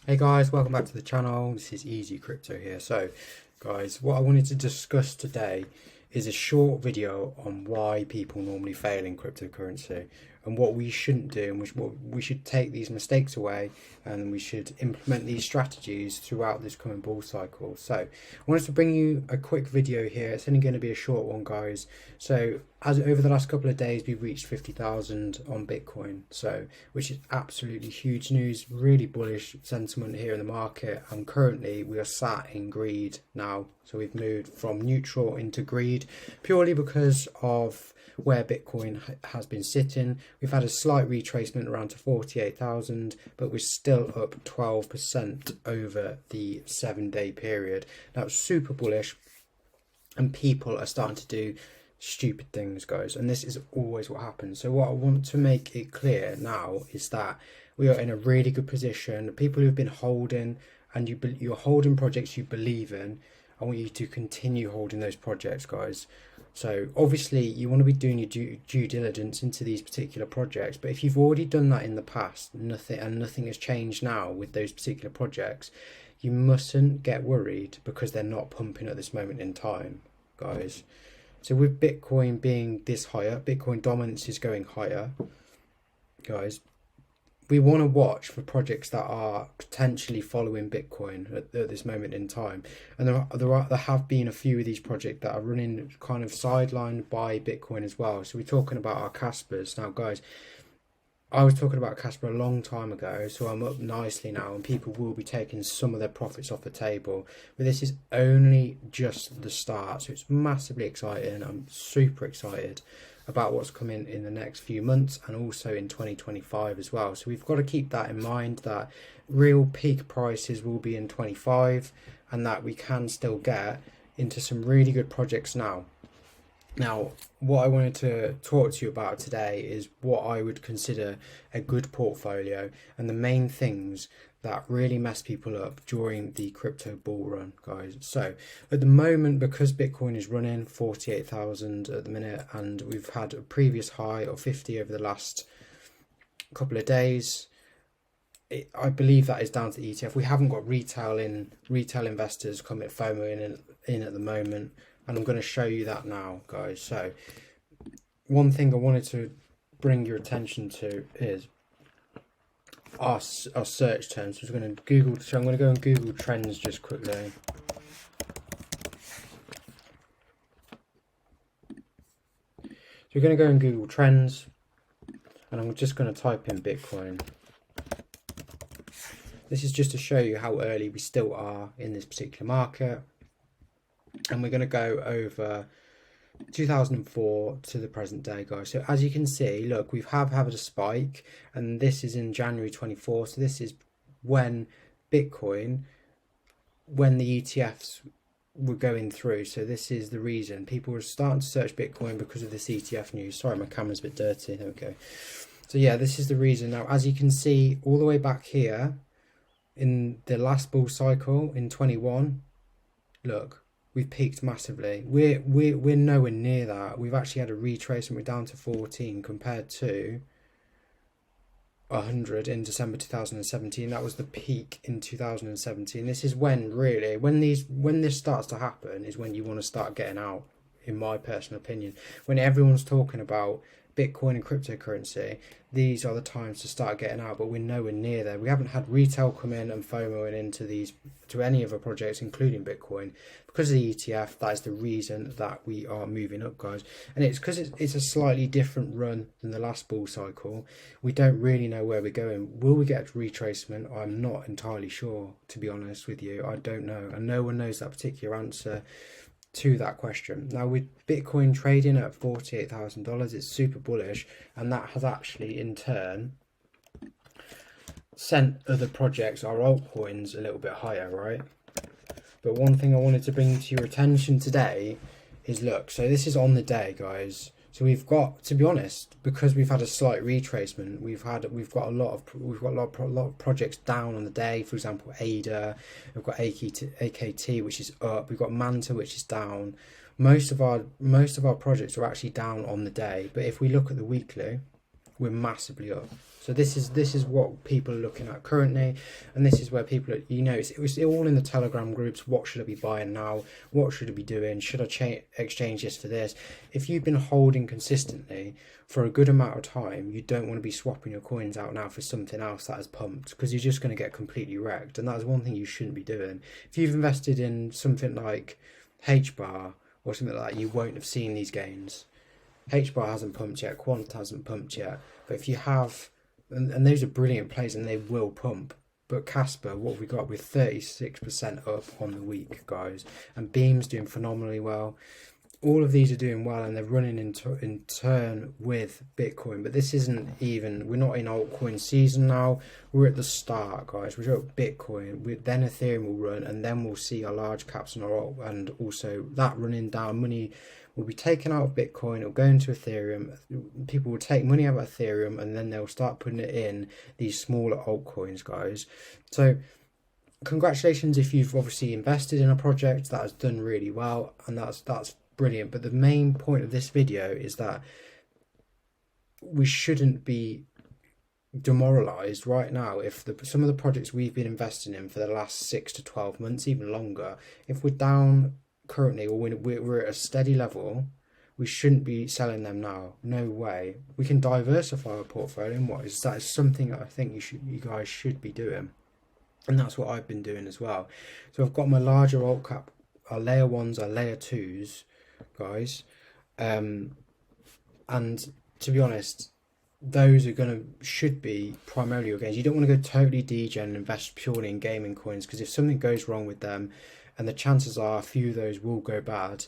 Hey guys, welcome back to the channel. This is Easy Crypto here. So guys, what I wanted to discuss today is a short video on why people normally fail in cryptocurrency and what we shouldn't do, and what we should take these mistakes away, and we should implement these strategies throughout this coming bull cycle. So I wanted to bring you a quick video here. It's only going to be a short one, guys. So as over the last couple of days, we've reached 50,000 on Bitcoin, so which is absolutely huge news, really bullish sentiment here in the market. And currently we are sat in greed now, so we've moved from neutral into greed purely because of where Bitcoin has been sitting. We've had a slight retracement around to 48,000, but we're still up 12% over the 7-day period. Now it's super bullish, and people are starting to do stupid things, guys, and this is always what happens. So what I want to make it clear now is that we are in a really good position. People who've been holding, and you're holding projects you believe in, I want you to continue holding those projects, guys. So obviously you want to be doing your due diligence into these particular projects, but if you've already done that in the past, nothing has changed now with those particular projects, you mustn't get worried because they're not pumping at this moment in time, guys. So with Bitcoin being this higher, Bitcoin dominance is going higher, guys. We want to watch for projects that are potentially following Bitcoin at this moment in time, and there have been a few of these projects that are running kind of sidelined by Bitcoin as well. So we're talking about our Caspers now, guys. I was talking about Casper a long time ago, so I'm up nicely now, and people will be taking some of their profits off the table. But this is only just the start, so it's massively exciting. I'm super excited about what's coming in the next few months, and also in 2025 as well. So we've got to keep that in mind, that real peak prices will be in 25, and that we can still get into some really good projects now. Now, what I wanted to talk to you about today is what I would consider a good portfolio, and the main things that really mess people up during the crypto bull run, guys. So at the moment, because Bitcoin is running 48,000 at the minute, and we've had a previous high of 50 over the last couple of days, I believe that is down to the ETF. We haven't got retail investors coming FOMO in at the moment, and I'm going to show you that now, guys. So one thing I wanted to bring your attention to is our search terms. So I'm going to go on Google Trends just quickly. So we're going to go on Google Trends, and I'm just going to type in Bitcoin. This is just to show you how early we still are in this particular market. And we're going to go over 2004 to the present day, guys. So as you can see, look, we've had a spike, and this is in January 24. So this is when Bitcoin, when the ETFs were going through. So this is the reason people were starting to search Bitcoin, because of this ETF news. Sorry, my camera's a bit dirty. There we go. So yeah, this is the reason. Now, as you can see, all the way back here in the last bull cycle in 21, look, we've peaked massively. We're nowhere near that. We've actually had a retrace, and we're down to 14 compared to 100 in December 2017. That was the peak in 2017. This is when really, when this starts to happen, is when you want to start getting out, in my personal opinion. When everyone's talking about Bitcoin and cryptocurrency, these are the times to start getting out, but we're nowhere near there. We haven't had retail come in and FOMOing into any of our projects, including Bitcoin, because of the ETF. That is the reason that we are moving up, guys. And it's because it's a slightly different run than the last bull cycle. We don't really know where we're going. Will we get a retracement? I'm not entirely sure, to be honest with you. I don't know, and no one knows that particular answer to that question. Now, with Bitcoin trading at $48,000, it's super bullish, and that has actually in turn sent other projects, our altcoins, a little bit higher, right? But one thing I wanted to bring to your attention today is, look, so this is on the day, guys. So we've got, to be honest, because we've had a slight retracement, we've got a lot of projects down on the day. For example, ADA, we've got AKT, which is up. We've got Manta, which is down. Most of our projects are actually down on the day. But if we look at the weekly, we're massively up. So this is what people are looking at currently, and this is where people are, it's all in the Telegram groups. What should I be buying now? What should I be doing? Should I exchange this for this? If you've been holding consistently for a good amount of time, you don't want to be swapping your coins out now for something else that has pumped, because you're just going to get completely wrecked, and that's one thing you shouldn't be doing. If you've invested in something like HBAR or something like that, you won't have seen these gains. HBAR hasn't pumped yet, Quant hasn't pumped yet, but if you have, and those are brilliant plays and they will pump. But Casper, what we got with 36% up on the week, guys, and Beam's doing phenomenally well. All of these are doing well, and they're running in turn with Bitcoin. But this isn't even, we're not in altcoin season now. We're at the start, guys. We're at Bitcoin. Then Ethereum will run, and then we'll see our large caps and our alt, and also that running down. Money will be taken out of Bitcoin. It'll go into Ethereum. People will take money out of Ethereum, and then they'll start putting it in these smaller altcoins, guys. So congratulations if you've obviously invested in a project that has done really well, and that's brilliant. But the main point of this video is that we shouldn't be demoralized right now if some of the projects we've been investing in for the last 6 to 12 months, even longer, if we're down currently, or when we're at a steady level, we shouldn't be selling them now. No way. We can diversify our portfolio, and that is something that I think you guys should be doing, and that's what I've been doing as well. So I've got my larger alt cap, our layer 1s, our layer 2s, guys, and to be honest, those should be primarily your gains. You don't want to go totally degen and invest purely in gaming coins, because if something goes wrong with them, and the chances are a few of those will go bad,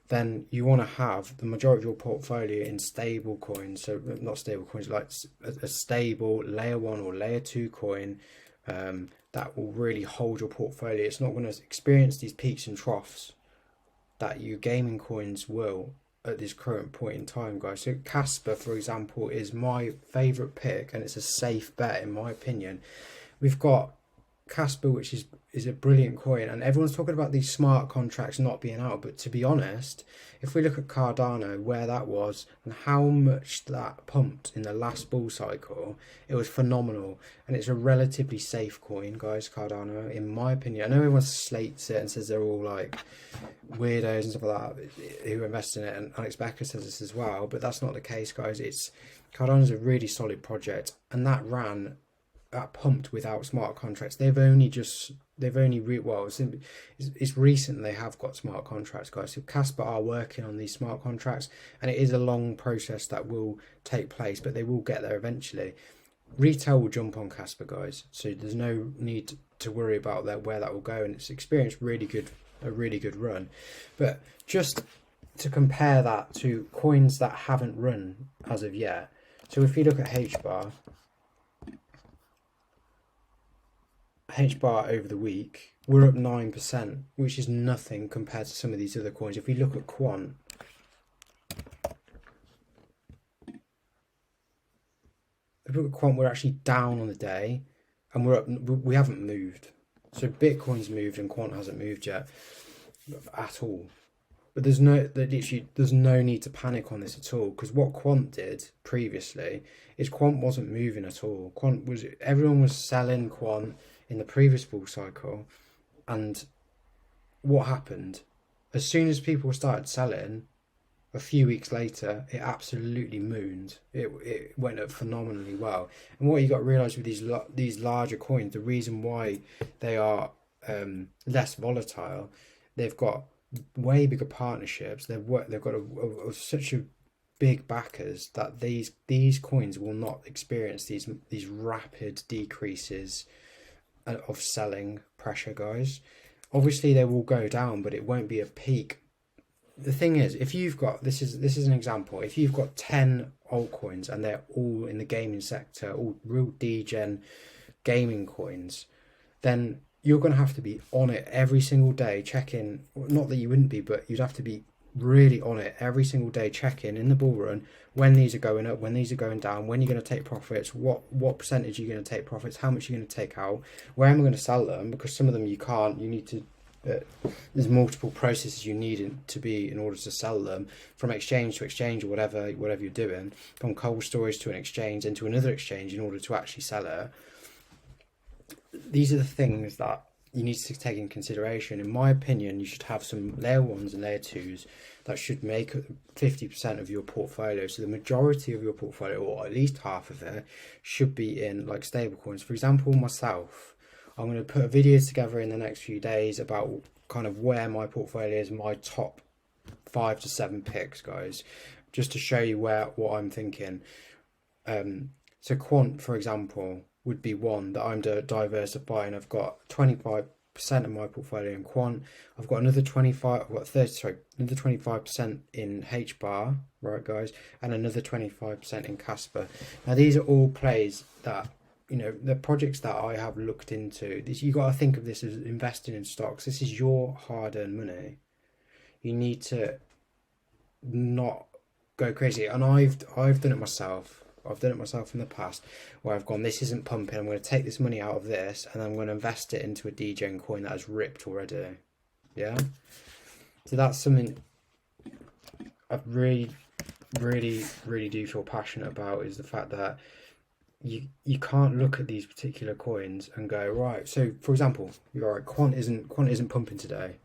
then you want to have the majority of your portfolio in stable coins. So not stable coins, like a stable layer 1 or layer 2 coin that will really hold your portfolio. It's not going to experience these peaks and troughs that your gaming coins will at this current point in time, guys. So Casper, for example, is my favorite pick, and it's a safe bet in my opinion. We've got Casper, which is a brilliant coin, and everyone's talking about these smart contracts not being out, but to be honest, if we look at Cardano, where that was and how much that pumped in the last bull cycle, it was phenomenal, and it's a relatively safe coin, guys. Cardano, in my opinion. I know everyone slates it and says they're all like weirdos and stuff like that who invest in it, and Alex Becker says this as well, but that's not the case, guys. Cardano's a really solid project, and that pumped without smart contracts. It's recent they have got smart contracts, guys. So Casper are working on these smart contracts, and it is a long process that will take place, but they will get there eventually. Retail will jump on Casper, guys, so there's no need to worry about where that will go, and it's experienced a really good run. But just to compare that to coins that haven't run as of yet, so if you look at HBAR over the week, we're up 9%, which is nothing compared to some of these other coins. If we look at Quant, we're actually down on the day, and we're up. We haven't moved. So Bitcoin's moved and Quant hasn't moved yet at all. But there's no need to panic on this at all, because what Quant did previously is Quant wasn't moving at all. Everyone was selling Quant in the previous bull cycle, and what happened? As soon as people started selling, a few weeks later, it absolutely mooned. It went up phenomenally well. And what you got to realize with these larger coins, the reason why they are less volatile, they've got way bigger partnerships. They've got such a big backers that these coins will not experience these rapid decreases of selling pressure, guys. Obviously they will go down, but it won't be a peak. The thing is, if you've got, this is an example, if you've got 10 altcoins and they're all in the gaming sector, all real degen gaming coins, then you're going to have to be on it every single day, checking. Not that you wouldn't be, but you'd have to be really on it every single day, checking in the bull run when these are going up, when these are going down, when you're going to take profits, what percentage you're going to take profits, how much you're going to take out, where am I going to sell them, because some of them you can't. You need to There's multiple processes you need to be in order to sell them, from exchange to exchange, or whatever you're doing, from cold storage to an exchange and to another exchange in order to actually sell it. These are the things that you need to take in consideration. In my opinion, you should have some layer ones and layer twos that should make 50% of your portfolio. So the majority of your portfolio, or at least half of it, should be in like stable coins. For example, myself, I'm going to put a video together in the next few days about kind of where my portfolio is, my top 5 to 7 picks, guys, just to show you what I'm thinking. So quant, for example, would be one that I'm diversifying. I've got 25% of my portfolio in quant. I've got another 25% in HBAR, right, guys, and another 25% in Casper. Now, these are all plays that, you know, the projects that I have looked into. You got to think of this as investing in stocks. This is your hard-earned money. You need to not go crazy. And I've done it myself. I've done it myself in the past, where I've gone, this isn't pumping, I'm going to take this money out of this and I'm going to invest it into a DGen coin that has ripped already. Yeah, so that's something I really do feel passionate about, is the fact that you can't look at these particular coins and go, right, so for example, you're right, quant isn't pumping today,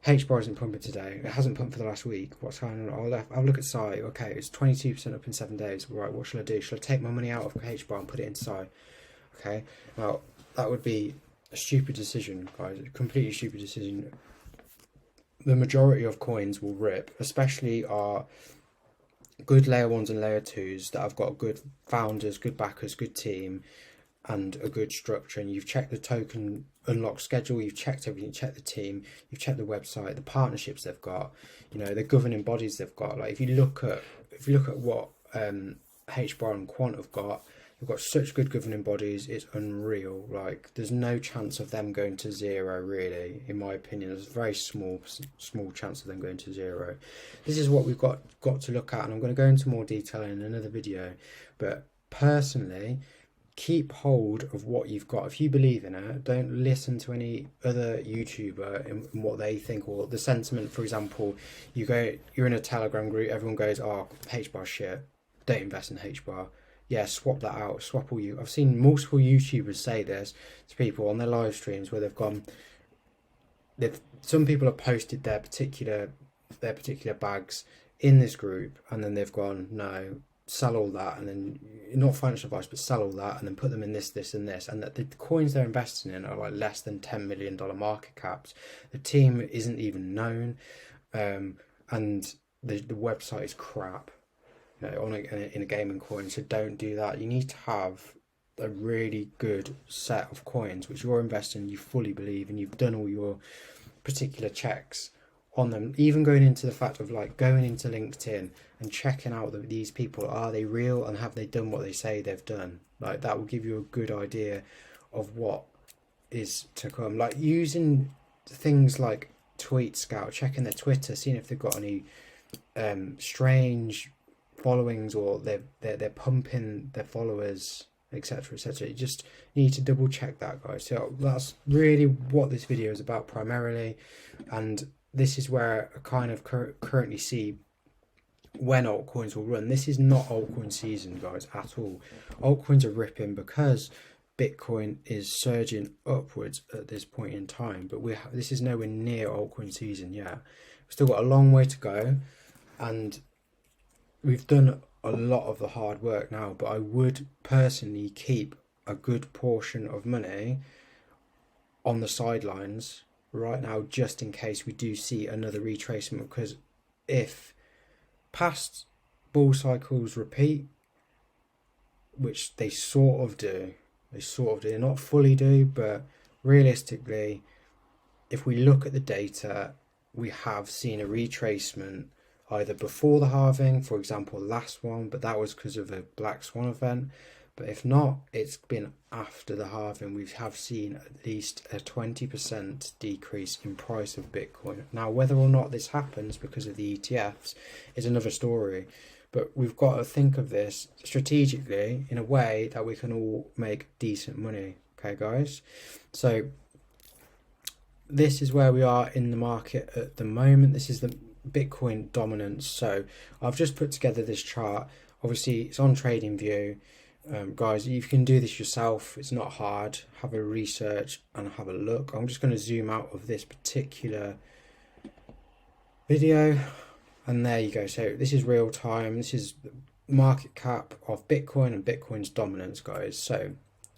HBAR isn't pumping today, it hasn't pumped for the last week, what's going on? I'll look at SAI, okay, it's 22% up in 7 days, right, what should I do? Should I take my money out of HBAR and put it in SAI? Okay, now that would be a stupid decision, guys, a completely stupid decision. The majority of coins will rip, especially our good layer ones and layer twos that have got good founders, good backers, good team, and a good structure, and you've checked the token unlock schedule, you've checked everything, you've checked the team, you've checked the website, the partnerships they've got, you know, the governing bodies they've got. Like if you look at what HBAR and Quant have got, they've got such good governing bodies, it's unreal. Like there's no chance of them going to zero, really, in my opinion. There's a very small chance of them going to zero. This is what we've got to look at, and I'm going to go into more detail in another video. But personally, keep hold of what you've got. If you believe in it, don't listen to any other YouTuber and what they think, or the sentiment. For example, you're in a Telegram group, everyone goes, oh, HBAR shit, don't invest in HBAR. Yeah, swap that out, swap all you. I've seen multiple YouTubers say this to people on their live streams, where some people have posted their particular bags in this group, and then they've gone, no, sell all that, and then, not financial advice, but sell all that and then put them in this and this, and that the coins they're investing in are like less than $10 million market caps. The team isn't even known, and the website is crap, you know, in a gaming coin. So don't do that. You need to have a really good set of coins which you're investing in, you fully believe, and you've done all your particular checks on them. Even going into the fact of like going into LinkedIn and checking out that these people, are they real and have they done what they say they've done? Like that will give you a good idea of what is to come. Like using things like Tweet Scout, checking their Twitter, seeing if they've got any strange followings, or they're pumping their followers, etc, etc. You just need to double check that, guys. So that's really what this video is about primarily, and this is where I kind of currently see when altcoins will run. This is not altcoin season, guys, at all. Altcoins are ripping because Bitcoin is surging upwards at this point in time, but this is nowhere near altcoin season yet. We've still got a long way to go, and we've done a lot of the hard work now, but I would personally keep a good portion of money on the sidelines right now, just in case we do see another retracement, because if past bull cycles repeat, which they sort of do, not fully do, but realistically, if we look at the data, we have seen a retracement either before the halving, for example last one, but that was because of a black swan event. But if not, it's been after the halving. We have seen at least a 20% decrease in price of Bitcoin. Now, whether or not this happens because of the ETFs is another story. But we've got to think of this strategically in a way that we can all make decent money. Okay, guys? So this is where we are in the market at the moment. This is the Bitcoin dominance. So I've just put together this chart. Obviously it's on TradingView. Guys, you can do this yourself, it's not hard. Have a research and have a look. I'm just going to zoom out of this particular video, and there you go. So this is real time, this is the market cap of Bitcoin and Bitcoin's dominance, guys. So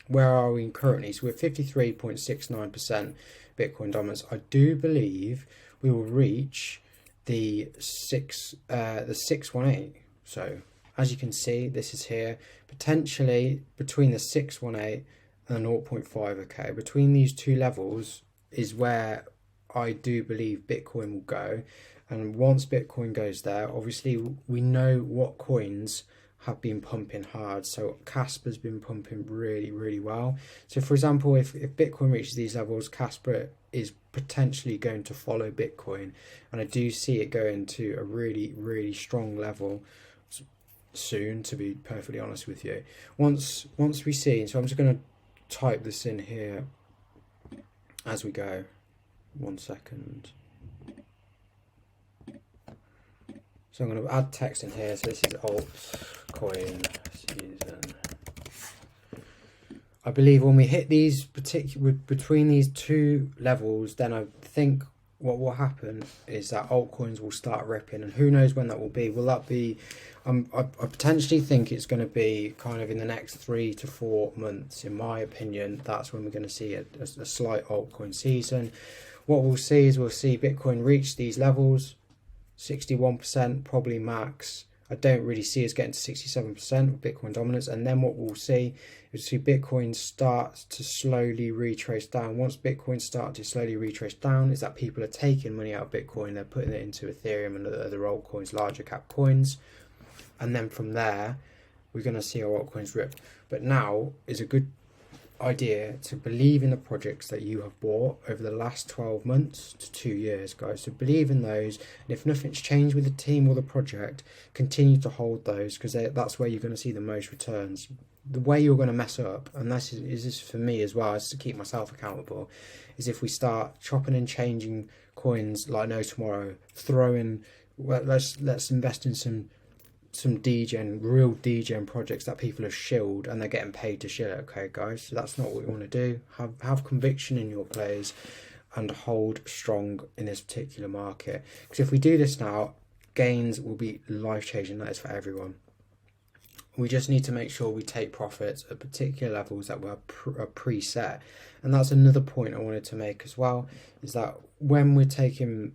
where are we currently? So we're 53.69% Bitcoin dominance. I do believe we will reach the 618. So as you can see, this is here, potentially between the 618 and the 0.5. Okay, between these two levels is where I do believe Bitcoin will go. And once Bitcoin goes there, obviously we know what coins have been pumping hard. So Casper's been pumping really, really well. So for example, if Bitcoin reaches these levels, Casper is potentially going to follow Bitcoin. And I do see it going to a really, really strong level soon, to be perfectly honest with you. Once we see, so I'm just going to type this in here as we go. 1 second. So I'm going to add text in here. So this is altcoin season. I believe when we hit these particular, between these two levels, then I think what will happen is that altcoins will start ripping, and who knows when that will be. Will that be, I potentially think it's going to be kind of in the next 3 to 4 months, in my opinion. That's when we're going to see a slight altcoin season. What we'll see is we'll see Bitcoin reach these levels, 61% probably max. I don't really see us getting to 67% of Bitcoin dominance, and then what we'll see is Bitcoin start to slowly retrace down. Once Bitcoin starts to slowly retrace down, is that people are taking money out of Bitcoin, they're putting it into Ethereum and other altcoins, larger cap coins, and then from there we're going to see our altcoins rip. But now is a good idea to believe in the projects that you have bought over the last 12 months to 2 years, guys. So believe in those, and if nothing's changed with the team or the project, continue to hold those, because that's where you're going to see the most returns. The way you're going to mess up, and this is for me as well, is to keep myself accountable, is if we start chopping and changing coins like no tomorrow, throwing, well, let's invest in some real degen projects that people have shilled and they're getting paid to shill it. Okay, guys, so that's not what we want to do. Have conviction in your plays and hold strong in this particular market, because if we do this now, gains will be life-changing. That is for everyone. We just need to make sure we take profits at particular levels that were preset. And that's another point I wanted to make as well, is that when we're taking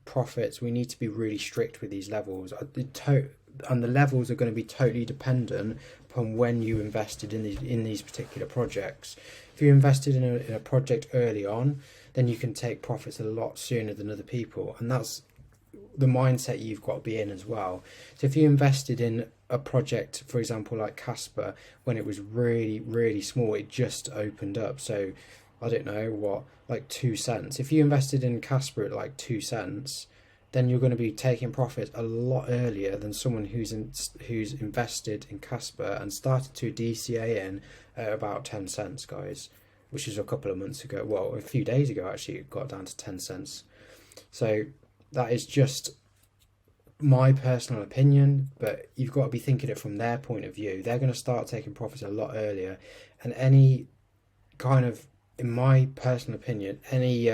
profits, we need to be really strict with these levels. And the levels are going to be totally dependent upon when you invested in these particular projects. If you invested in a project early on, then you can take profits a lot sooner than other people, and that's the mindset you've got to be in as well. So if you invested in a project, for example, like Casper, when it was really, really small, it just opened up. So I don't know what, like 2 cents. If you invested in Casper at like 2 cents, then you're going to be taking profit a lot earlier than someone who's invested in Casper and started to DCA in at about 10 cents, guys, which is a couple of months ago. Well, a few days ago, actually, it got down to 10 cents. So that is just my personal opinion, but you've got to be thinking it from their point of view. They're going to start taking profits a lot earlier, and any kind of, in my personal opinion, any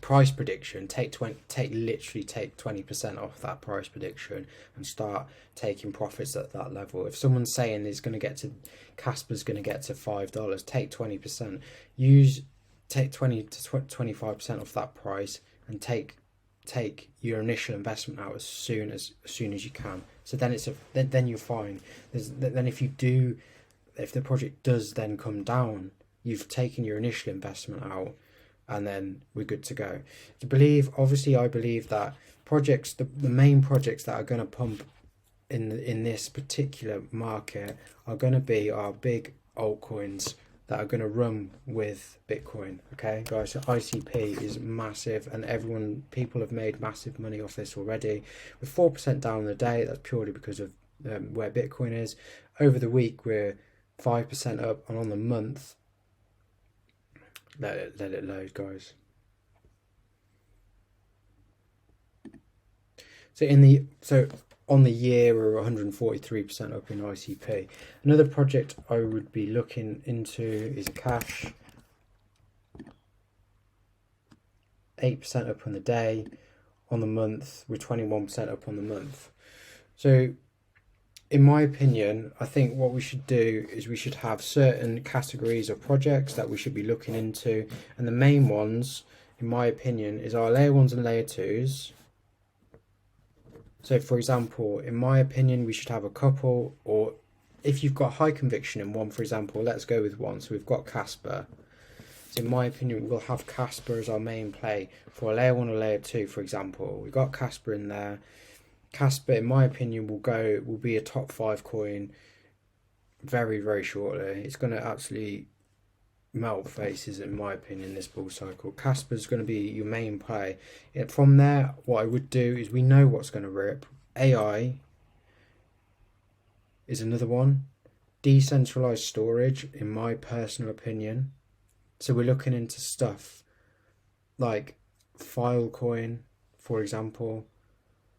price prediction, take 20% off that price prediction and start taking profits at that level. If someone's saying it's going to get to, Casper's going to get to $5, take 20%, take 20 to 25% off that price, and take your initial investment out as soon as you can. So then then you're fine. Then if the project does then come down, you've taken your initial investment out, and then we're good to go. I believe that projects, the main projects that are going to pump in this particular market are going to be our big altcoins that are going to run with Bitcoin. Okay, guys, so ICP is massive, and people have made massive money off this already. With 4% down in the day, that's purely because of where Bitcoin is. Over the week, we're 5% up, and on the month, let it load, guys. So on the year, we're 143% up in ICP. Another project I would be looking into is Cash. 8% up on the day. On the month, we're 21% up on the month. So in my opinion, I think what we should do is we should have certain categories of projects that we should be looking into, and the main ones, in my opinion, is our layer 1s and layer 2s. So for example, in my opinion, we should have a couple, or if you've got high conviction in one, for example, let's go with one. So we've got Casper. So in my opinion, we'll have Casper as our main play for a layer 1 or layer 2, for example. We've got Casper in there. Casper, in my opinion, will be a top 5 coin very, very shortly. It's going to absolutely melt faces, in my opinion, this bull cycle. Casper's going to be your main play. From there, what I would do is we know what's going to rip. AI is another one. Decentralized storage, in my personal opinion. So we're looking into stuff like Filecoin, for example.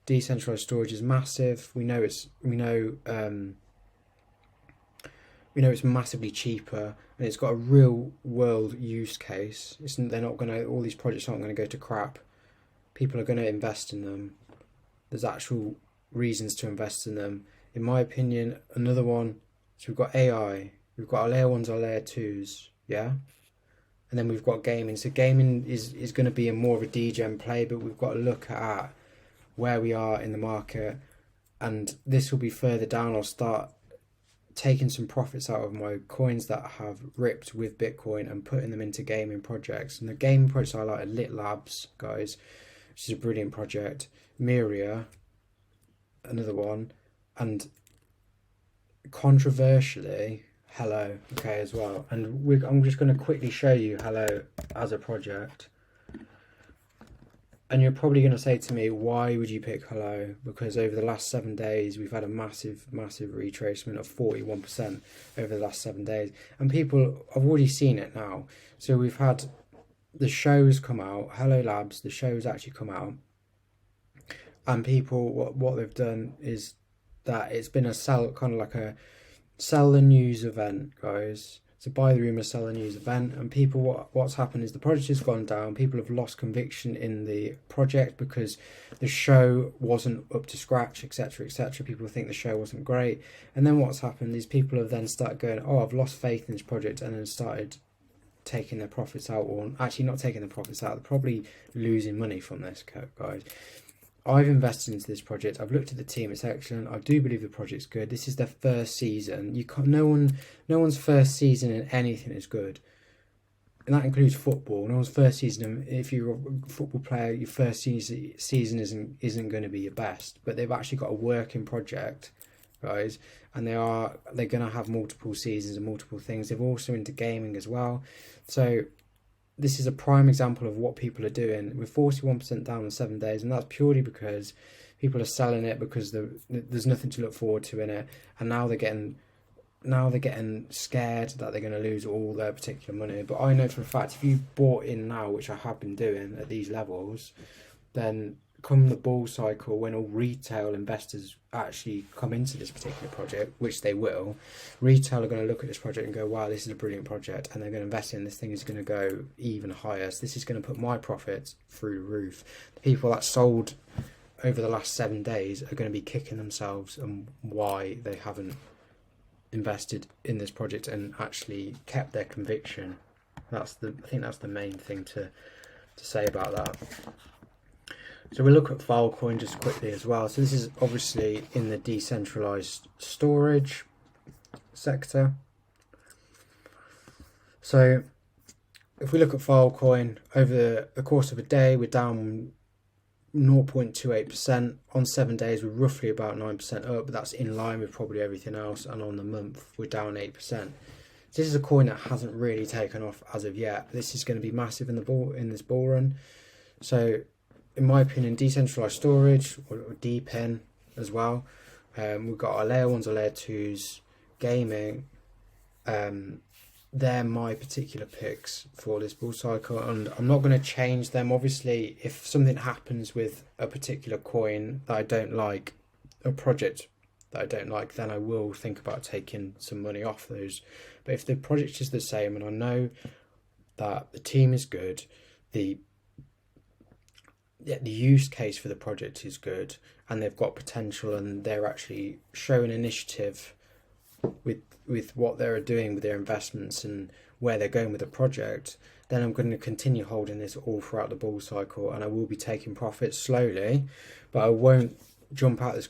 Decentralized storage is massive. We know it's massively cheaper, and it's got a real world use case. All these projects aren't going to go to crap. People are going to invest in them. There's actual reasons to invest in them. In my opinion, another one. So we've got AI. We've got our layer 1s, our layer 2s. Yeah. And then we've got gaming. So gaming is going to be more of a degen play, but we've got to look at where we are in the market. And this will be further down. I'll start taking some profits out of my coins that have ripped with Bitcoin and putting them into gaming projects. And the gaming projects I like are Lit Labs, guys, which is a brilliant project. Miria, another one. And controversially, Hello, okay, as well. And I'm just going to quickly show you Hello as a project. And you're probably going to say to me, why would you pick Hello? Because over the last 7 days, we've had a massive retracement of 41% over the last 7 days. And people have already seen it now. So we've had the shows come out, Hello Labs, the shows actually come out. And people, what they've done is that it's been a sell the news event, guys. So buy the rumor, sell the news event, and people, what's happened is the project has gone down. People have lost conviction in the project because the show wasn't up to scratch, etc., etc. People think the show wasn't great, and then what's happened is people have then started going, oh, I've lost faith in this project, and then started taking their profits out, or actually not taking their profits out. They're probably losing money from this, guys. I've invested into this project. I've looked at the team; it's excellent. I do believe the project's good. This is their first season. No one's first season in anything is good, and that includes football. No one's first season. If you're a football player, your first season isn't going to be your best. But they've actually got a working project, guys, and they're going to have multiple seasons and multiple things. They're also into gaming as well, so. This is a prime example of what people are doing. We're 41% down in 7 days, and that's purely because people are selling it because there's nothing to look forward to in it, and now they're getting scared that they're going to lose all their particular money. But I know for a fact, if you bought in now, which I have been doing at these levels, then come the bull cycle, when all retail investors actually come into this particular project, which they will, retail are going to look at this project and go, wow, this is a brilliant project, and they're going to invest in this thing. Is going to go even higher. So this is going to put my profits through the roof. The people that sold over the last 7 days are going to be kicking themselves and why they haven't invested in this project and actually kept their conviction. I think that's the main thing to say about that. So we'll look at Filecoin just quickly as well. So this is obviously in the decentralized storage sector. So if we look at Filecoin, over the course of a day, we're down 0.28%. On 7 days, we're roughly about 9% up, but that's in line with probably everything else. And on the month, we're down 8%. So this is a coin that hasn't really taken off as of yet. This is going to be massive in this bull run. So in my opinion, decentralized storage, or DePIN as well. We've got our layer 1s, our layer 2s, gaming, they're my particular picks for this bull cycle, and I'm not going to change them. Obviously, if something happens with a particular coin that I don't like, a project that I don't like, then I will think about taking some money off those. But if the project is the same and I know that the team is good, the use case for the project is good, and they've got potential, and they're actually showing initiative with what they're doing with their investments and where they're going with the project, then I'm going to continue holding this all throughout the bull cycle, and I will be taking profits slowly, but I won't jump out these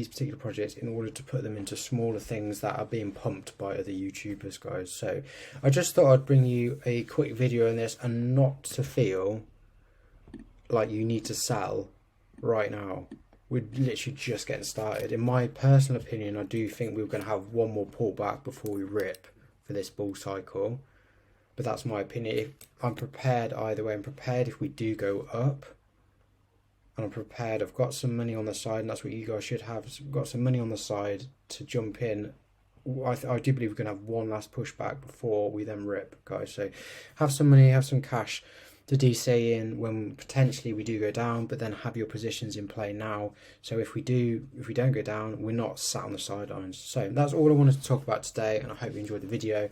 particular projects in order to put them into smaller things that are being pumped by other YouTubers, guys. So I just thought I'd bring you a quick video on this, and not to feel like you need to sell right now. We're literally just getting started. In my personal opinion, I do think we're going to have one more pullback before we rip for this bull cycle, but that's my opinion. I'm prepared either way. I'm prepared if we do go up, and I'm prepared. I've got some money on the side, and that's what you guys should have. I've got some money on the side to jump in. I do believe we're going to have one last pushback before we then rip, guys. So have some money, have some cash to DC in when potentially we do go down, but then have your positions in play now. So if we don't go down, we're not sat on the sidelines. So that's all I wanted to talk about today, and I hope you enjoyed the video.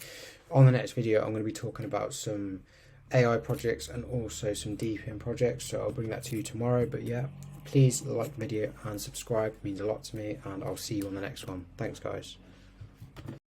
On the next video, I'm going to be talking about some AI projects and also some DPM projects, so I'll bring that to you tomorrow. But yeah, please like the video and subscribe. It means a lot to me, and I'll see you on the next one. Thanks, guys.